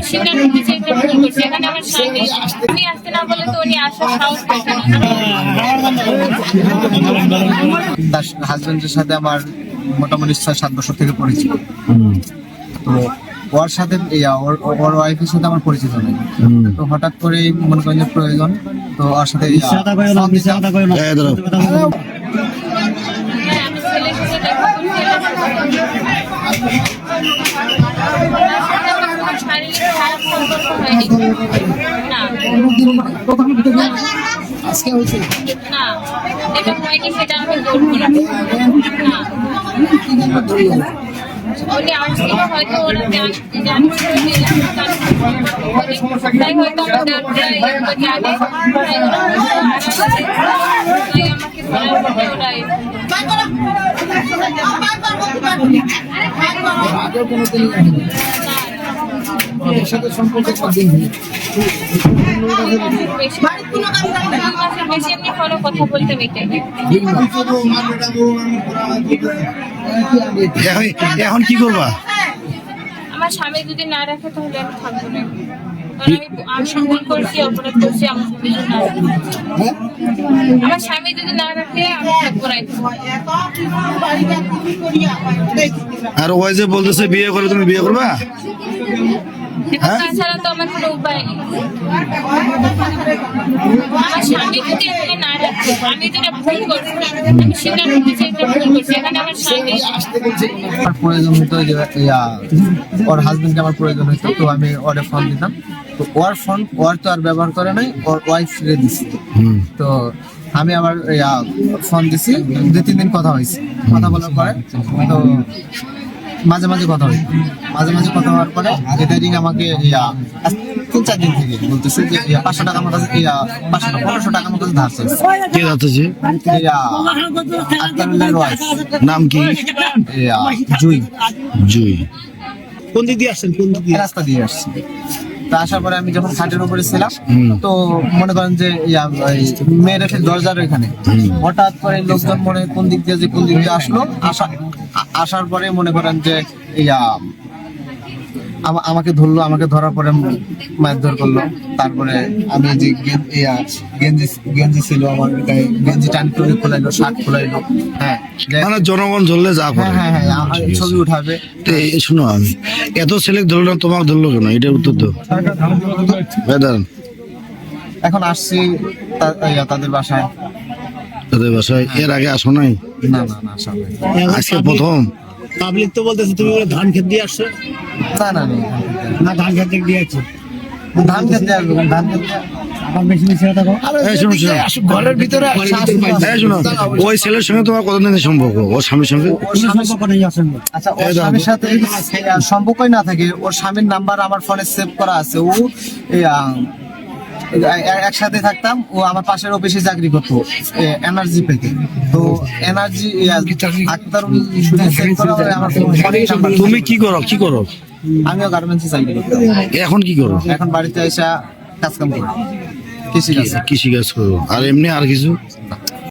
স্বীকার করতে চাই যে ভুল করছি। এখানে আমার স্বামী আমি আসতে না বলে তো উনি আসার সাহস পাচ্ছে না। তার হাজবেন্ডের সাথে আমার মোটামুটি 6-7 বছর থেকে পরিচিত। তো ওর সাথে ওর ওয়াইফের সাথে আমার পরিচিত নেই। তো হঠাৎ করে মনে করেন যে প্রয়োজন, তো ওর সাথে হ্যাঁ, আমি ছেলের সাথে দেখা করছি। আমার শারীরিক খারাপ সম্পর্ক হয়নি না, আজকে হয়েছে না এটা হয়নি, সেটা আমি বলবো না। উনি আসছিল হয়তো ওরা জানি তাই হয়তো আমাদের জানে আমাকে ধরার পরে ওরাই সাথে সম্পর্ক কতদিন বেশি এমনি কোনো কথা বলতে পেতে এখন কি করবা? আমার স্বামী যদি না রাখে তাহলে আমি থাকবো না। আমি ভুল করছি, অপরাধ করছি, আমার স্বামী যদি না রাখে, আমার স্বামী যদি না রাখে আমি থাকবো না। আর ওই যে বলতেছে বিয়ে করে, তুমি বিয়ে করবা? তাছাড়া তো আমার কোনো উপায় নেই। আমার স্বামী যদি এখানে না রাখে, আমি যেটা ভুল করছি আমি স্বীকার করতে চাই যে ভুল করছি। এখানে আমার স্বামী আমার প্রয়োজন হতো, যে ওর হাজবেন্ডকে আমার প্রয়োজন হতো, তো আমি ওরে ফোন দিতাম। তো ওর তো আর ব্যবহার করে নাই, ওর ওয়াইফ রে দিছি। তো আমি আবার ফোন দিছি, 2-3 দিন কথা হয়েছে। কথা বলার পরে তো মাঝে মাঝে কথা হওয়ার পরে এদারিং আমাকে 3-4 দিন থেকে বলতেছে যে 500 টাকা আমার কাছে 1500 টাকা আমার কাছে ধার চাইছে। কে যাচ্ছে? আক্তারুল্লাহর ওয়াইফ। নাম কি? জুই। কোন দিক দিয়ে আসছেন? কোন দিক দিয়ে? রাস্তা দিয়ে আসছি। তো আসার পরে আমি যখন খাটের উপরে ছিলাম, তো মনে করেন যে মেয়ের একটা দরজার ওইখানে হঠাৎ করে লোকজন মনে কোন দিক দিয়ে আসলো। আসার পরে মনে করেন যে আমাকে ধরলো, আমাকে ধরার পরে মারধর করলো। তারপরে আমি যে গেঞ্জি ছিল আমার গায়ে, গেঞ্জি টান করে খোলাইলো, শার্ট খোলাইলো। হ্যাঁ, মানে জনগণ ধরলে যা করে। হ্যাঁ, ছবি উঠাবে। শুনো, আমি এত ছেলে ধরলো, তোমাকে ধরলো কেন? এটার উত্তর তো দাঁড়ান। এখন আসছি তাদের বাসায়। তাদের বাসায় এর আগে আসো নাই? না, আসা হয়। আজকে প্রথম? পাবলিক তো বলতেছে তুমি ধান ক্ষেত দিয়ে আসছো। না, ধান ক্ষেত দিয়ে আসছো। ধান খেতে আসবো, ধান খেতে আমার বেশি কথা কও। ঘরের ভিতরে ওই ছেলের সঙ্গে তোমার কতদিনের সম্পর্ক? ওর স্বামীর সঙ্গে? সম্পর্ক নেই আসলে। আচ্ছা, ওর স্বামীর সাথে সম্পর্কই না থাকে, ওর স্বামীর নাম্বার আমার ফোনে সেভ করা আছে। ও একসাথে থাকতাম, ও আমার পাশের অফিসে চাকরি করতো এনার্জি পেতে। তো এনার্জি তুমি কি করো? আমিও গার্মেন্টসে চাকরি করতাম। এখন কি করো? এখন বাড়িতে এসে কাজ কাম করি, কৃষি কাজ করো। আর এমনি আর কিছু?